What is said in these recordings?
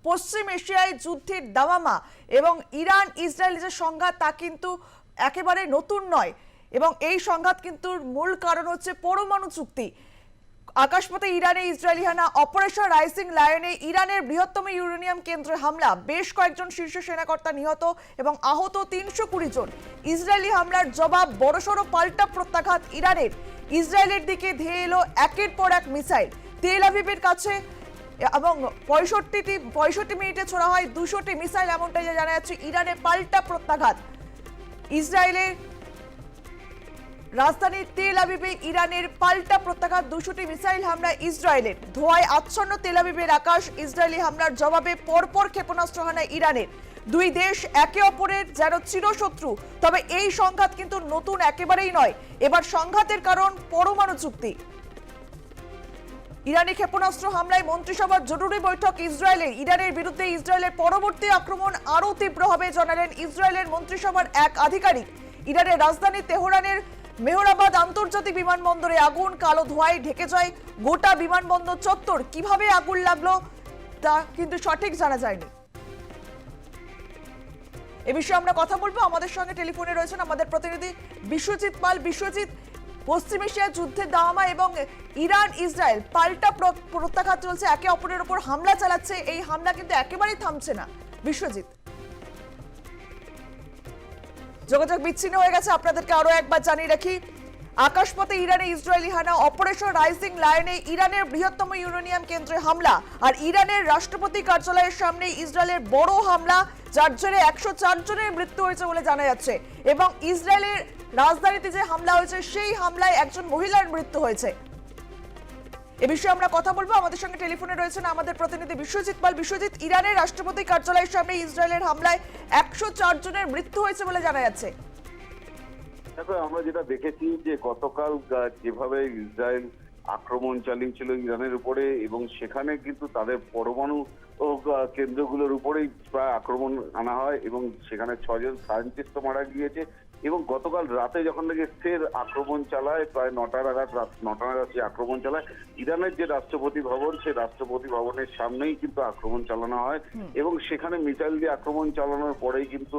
পশ্চিম এশিয়ায় যুদ্ধের দামামা এবং ইরান ইসরায়েল যে সংঘাত তা কিন্তু একেবারে নতুন নয় এবং এই সংঘাত কিন্তু মূল কারণ হচ্ছে পরমাণু চুক্তি। আকাশপথে ইরানে ইসরায়েলি হানা, অপারেশন রাইজিং লায়নে ইরানের বৃহত্তম ইউরেনিয়াম কেন্দ্রে হামলা, বেশ কয়েকজন শীর্ষ সেনাকর্তা নিহত এবং আহত ৩২০ জন। ইসরায়েলি হামলার জবাব বড়সড় পাল্টা প্রত্যাঘাত ইরানের। ইসরায়েলের দিকে ধেয়ে এলো একের পর এক মিসাইল। তেল আভিভের কাছে এবং ৬৫ মিনিটে ছোড়া হয় ২০০টি মিসাইল, এমনটাই জানা যাচ্ছে। ইরানের পাল্টা প্রত্যাঘাত। ইসরায়েলের রাজধানী তেল আভিভে ইরানের পাল্টা প্রত্যাঘাত, ২০০টি মিসাইল হামলা ইসরায়েলের। ধোঁয়ায় আচ্ছন্ন তেল আভিভের আকাশ। ইসরায়েলি হামলার জবাবে পরপর ক্ষেপণাস্ত্র হানা ইরানের। দুই দেশ একে অপরের যেন চিরশত্রু। তবে এই সংঘাত কিন্তু নতুন একেবারেই নয়। এবার সংঘাতের কারণ পরমাণু চুক্তি। ইরানি ক্ষেপণাস্ত্র হামলায় মন্ত্রিসভার জরুরি বৈঠক ইসরায়েলের। ইরানের বিরুদ্ধে ইসরায়েলের পরবর্তী আক্রমণ আরও তীব্র হবে জানালেন ইসরায়েলের মন্ত্রিসভার এক আধিকারিক। ইরানের রাজধানী তেহরানের মেহরাবাদ আন্তর্জাতিক বিমানবন্দরে আগুন, কালো ধোঁয়ায় ঢেকে যায় গোটা বিমানবন্দর চত্বর। কিভাবে আগুন লাগলো তা কিন্তু সঠিক জানা যায়নি। এ বিষয়ে আমরা কথা বলবো। আমাদের সঙ্গে টেলিফোনে রয়েছেন আমাদের প্রতিনিধি বিশ্বজিৎ পাল। বিশ্বজিৎ, পশ্চিম এশিয়ার যুদ্ধের দামামা এবং ইরান ইসরায়েল পাল্টা প্রত্যাঘাত চলছে, একে অপরের উপর হামলা চালাচ্ছে। এই হামলা কিন্তু একেবারেই থামছে না। বিশ্বজিৎ, যোগাযোগ বিচ্ছিন্ন হয়ে গেছে। আপনাদেরকে আরো একবার জানিয়ে রাখি, আকাশপথে ইরানে ইসরায়েলি হানা, অপারেশন রাইজিং লায়নে ইরানের বৃহত্তম ইউরেনিয়াম কেন্দ্রে হামলা আর ইরানের রাষ্ট্রপতি কার্যালয়ের সামনে ইসরায়েলের বড় হামলা, যার জেরে ১০৪ জনের মৃত্যু হয়েছে বলে জানা যাচ্ছে এবং ইসরায়েলের রাজধানীতে যে হামলা হয়েছে সেই হামলায় একজন মহিলার মৃত্যু হয়েছে। এ বিষয়ে আমরা কথা বলবো। আমাদের সঙ্গে টেলিফোনে রয়েছেন আমাদের প্রতিনিধি বিশ্বজিৎ পাল। বিশ্বজিৎ, ইরানের রাষ্ট্রপতি কার্যালয়ের সামনে ইসরায়েলের হামলায় ১০৪ জনের মৃত্যু হয়েছে বলে জানা যাচ্ছে। দেখো, আমরা যেটা দেখেছি যে গতকাল যেভাবে ইসরায়েল আক্রমণ চালিয়েছিল ইরানের উপরে এবং সেখানে কিন্তু তাদের পরমাণু কেন্দ্রগুলোর উপরেই প্রায় আক্রমণ আনা হয় এবং সেখানে ৬ জন সায়েন্টিস্ট মারা গিয়েছে এবং গতকাল রাতে যখন থেকে ফের আক্রমণ চালায়, প্রায় ৯টা নাগাদ যে আক্রমণ চালায় ইরানের যে রাষ্ট্রপতি ভবন, সেই রাষ্ট্রপতি ভবনের সামনেই কিন্তু আক্রমণ চালানো হয় এবং সেখানে মিসাইল দিয়ে আক্রমণ চালানোর পরেই কিন্তু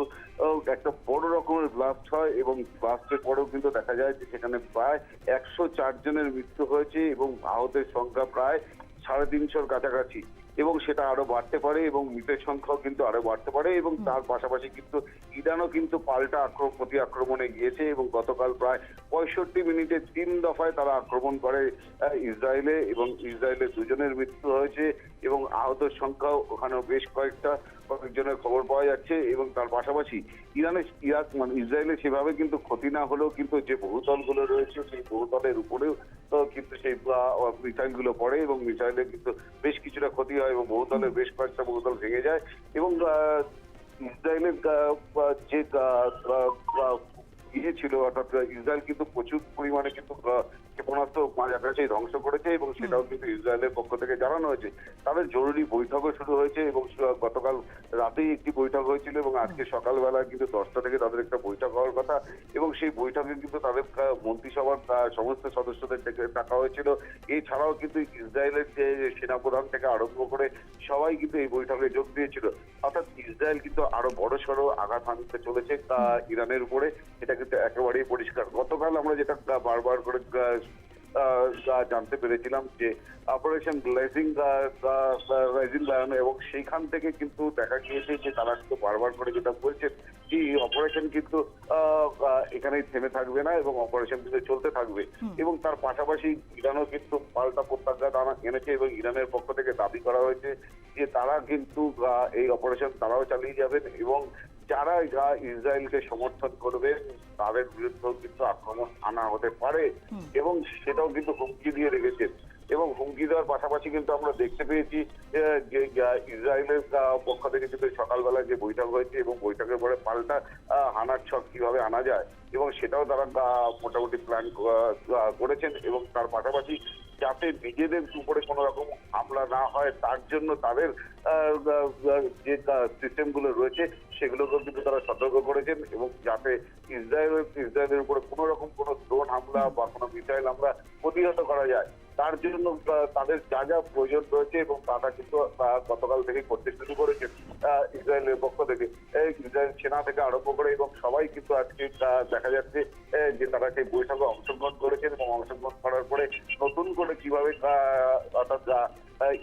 একটা বড় রকমের ব্লাস্ট হয় এবং ব্লাস্টের পরেও কিন্তু দেখা যায় যে সেখানে প্রায় ১০৪ জনের মৃত্যু হয়েছে এবং আহতের সংখ্যা প্রায় ৩৫০-র কাছাকাছি এবং সেটা আরো বাড়তে পারে এবং মৃতের সংখ্যাও কিন্তু আরো বাড়তে পারে এবং তার পাশাপাশি কিন্তু ইরানও কিন্তু পাল্টা প্রতি আক্রমণে গিয়েছে এবং গতকাল প্রায় ৬৫ মিনিটে ৩ দফায় তারা আক্রমণ করে ইসরায়েলে এবং ইসরায়েলের ২ জনের মৃত্যু হয়েছে এবং আহতের সংখ্যাও ওখানেও বেশ কয়েকজনের খবর পাওয়া যাচ্ছে এবং তার পাশাপাশি ইসরায়েলের সেভাবে কিন্তু ক্ষতি না হলেও কিন্তু যে বহুতলগুলো রয়েছে সেই বহুতলের উপরেও কিন্তু সেই মিসাইল গুলো পড়ে এবং মিসাইলে কিন্তু বেশ কিছুটা ক্ষতি হয় এবং বহুতলের বেশ কয়েকটা বহুতল ভেঙে যায় এবং ইসরায়েলের যে ইয়ে ছিল, অর্থাৎ ইসরায়েল কিন্তু প্রচুর পরিমাণে কিন্তু ক্ষেপণাস্ত্র কাছাকাছি ধ্বংস করেছে এবং সেটাও কিন্তু ইসরায়েলের পক্ষ থেকে জানানো হয়েছে। তাদের জরুরি বৈঠকও শুরু হয়েছে এবং গতকাল রাতেই একটি বৈঠক হয়েছিল এবং আজকে সকালবেলা কিন্তু 10টা থেকে তাদের একটা বৈঠক হওয়ার কথা এবং সেই বৈঠকে কিন্তু তাদের মন্ত্রিসভার সমস্ত সদস্যদের থেকে ডাকা হয়েছিল। এছাড়াও কিন্তু ইসরায়েলের যে সেনাপ্রধান থেকে আরম্ভ করে সবাই কিন্তু এই বৈঠকে যোগ দিয়েছিল। অর্থাৎ ইসরায়েল কিন্তু আরো বড় সড়ো আঘাত হানতে চলেছে ইরানের উপরে, এটা কিন্তু একেবারেই পরিষ্কার। গতকাল আমরা যেটা বারবার করে জানতে পেরেছিলাম যে অপারেশন রাইজিং লায়ন এবং সেইখান থেকে কিন্তু দেখা গিয়েছে যে তারা কিন্তু বারবার করে যেটা বলছেন যে অপারেশন কিন্তু এখানেই থেমে থাকবে না এবং অপারেশন কিন্তু চলতে থাকবে এবং তার পাশাপাশি ইরানও কিন্তু পাল্টা প্রত্যাঘাত এনেছে এবং ইরানের পক্ষ থেকে দাবি করা হয়েছে যে তারা কিন্তু এই অপারেশন তারাও চালিয়ে যাবেন এবং যারা ইসরায়েলকে সমর্থন করবে তাদের বিরুদ্ধেও কিন্তু আক্রমণ আনা হতে পারে এবং সেটাও কিন্তু হুমকি দিয়ে রেখেছেন এবং হুমকি দেওয়ার পাশাপাশি কিন্তু আমরা দেখতে পেয়েছি যে ইসরায়েলের পক্ষ থেকে কিন্তু সকালবেলা যে বৈঠক হয়েছে এবং বৈঠকের পরে পাল্টা হানার ছক কিভাবে আনা যায় এবং সেটাও তারা মোটামুটি প্ল্যান করেছেন এবং তার পাশাপাশি যাতে নিজেদের উপরে কোনো রকম হামলা না হয় তার জন্য তাদের যে সিস্টেমগুলো রয়েছে সেগুলোকেও কিন্তু তারা সতর্ক করেছেন এবং যাতে ইসরায়েলের উপরে কোনো রকম কোনো ড্রোন হামলা বা কোনো মিসাইল হামলা প্রতিহত করা যায় তার জন্য তাদের যা যা প্রয়োজন রয়েছে এবং তারা কিন্তু গতকাল থেকে করতে শুরু করেছে ইসরায়েলের পক্ষ থেকে, ইসরায়েল সেনা থেকে আরম্ভ করে, এবং সবাই কিন্তু আজকে দেখা যাচ্ছে যে তারা সেই বৈঠকে অংশগ্রহণ করেছেন এবং অংশগ্রহণ করার পরে নতুন করে কিভাবে অর্থাৎ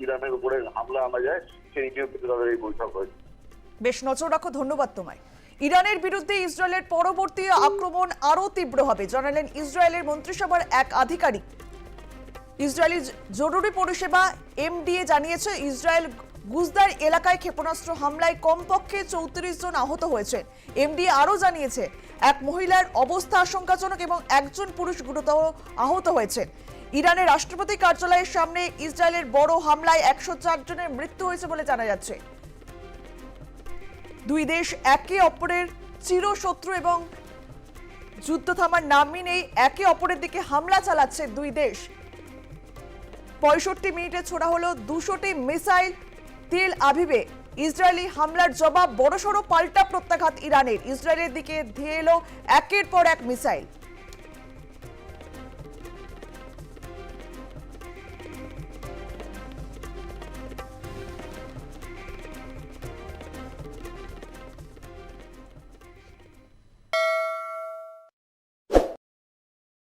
ইরানের উপরে হামলা আনা যায় সেই নিয়ে কিন্তু তাদের এই বৈঠক হয়েছে। বেশ, নজর রাখো, ধন্যবাদ তোমায়। ইরানের বিরুদ্ধে ইসরায়েলের পরবর্তী আক্রমণ আরো তীব্র হবে জানালেন ইসরায়েলের মন্ত্রিসভার এক আধিকারিক। ইসরায়েলি জরুরি পরিষেবা এমডিএ জানিয়েছে, ইসরায়েল গুজদার এলাকায় ক্ষেপণাস্ত্র হামলায় কমপক্ষে 34 জন আহত হয়েছে। এমডিএ আরও জানিয়েছে, এক মহিলার অবস্থা আশঙ্কাজনক এবং একজন পুরুষ গুরুতর আহত হয়েছেন। ইরানের রাষ্ট্রপতি কার্যালয়ের সামনে ইসরায়েলের বড় হামলায় 104 জনের মৃত্যু হয়েছে বলে জানা যাচ্ছে। দুই দেশ একে অপরের চিরশত্রু এবং যুদ্ধ থামার নামই নেই, একে অপরের দিকে হামলা চালাচ্ছে দুই দেশ। 65 মিনিটে ছোড়া হলো 200টি মিসাইল তেল আভিভে। ইসরায়েলি হামলার জবাব বড়সড় পাল্টা প্রত্যাঘাত ইরানের। ইসরায়েলের দিকে ধেয়ে এলো একের পর এক মিসাইল।